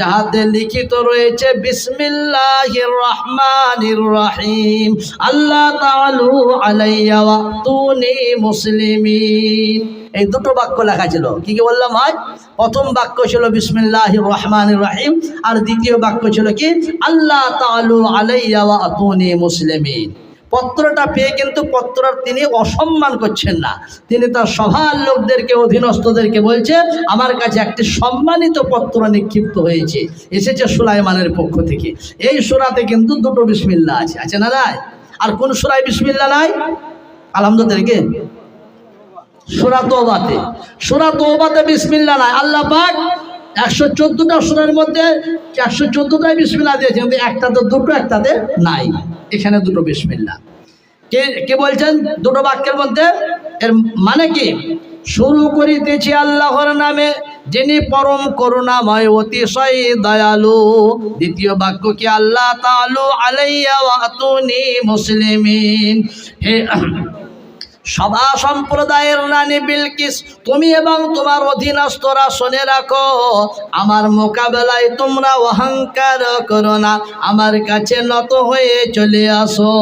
যাহাতে লিখিত রয়েছে বিসমিল্লাহির রহমানির রহিম, আল্লাহ তাআলু আলাইয়া ওয়াতুনি মুসলিমিন। এই দুটো বাক্য লেখা ছিল। কি কি বললাম ভাই? প্রথম বাক্য ছিল বিসমিল্লাহির রহমানির রহিম, আর দ্বিতীয় বাক্য ছিল কি? আল্লাহ তাআলু আলাইয়া ওয়াতুনি মুসলিমিন। পত্রটা পেয়ে কিন্তু পত্রর তিনি অসম্মান করছেন না, তিনি তার সভার লোকদেরকে, অধীনস্থদেরকে বলছে, আমার কাছে একটি সম্মানিত পত্র নিক্ষিপ্ত হয়েছে, এসেছে সুলাইমানের পক্ষ থেকে। এই সূরাতে কিন্তু দুটো বিসমিল্লাহ আছে, আছে না নাই? আর কোন সূরায় বিসমিল্লাহ নাই? আলহামদুলিল্লাহ, সূরা তওবাতে, সূরা তওবাতে বিসমিল্লাহ নাই। আল্লাহ পাক 114টা সূরার মধ্যে 114টাই বিসমিল্লাহ দিয়েছেন, কিন্তু একটাতে দুটো, একটাতে নাই। এখানে দুটো বিসমিল্লাহ। কে বলছেন দুটো বাক্যের মধ্যে? এর মানে কি? শুরু করিতেছি আল্লাহর নামে, যিনি পরম করুণাময়, অতিশয় দয়ালু। দ্বিতীয় বাক্য কি? আল্লাহ তাআলু আলাইয়া ওয়াতুনি মুসলিমিন। হে সভা সম্প্রদায়ের রানী বিলকিস, তুমি এবং তোমার অধীনস্থরা শুনে রাখো, আমার মোকাবেলায় তোমরা অহংকার করো না, আমার কাছে নত হয়ে চলে আসো।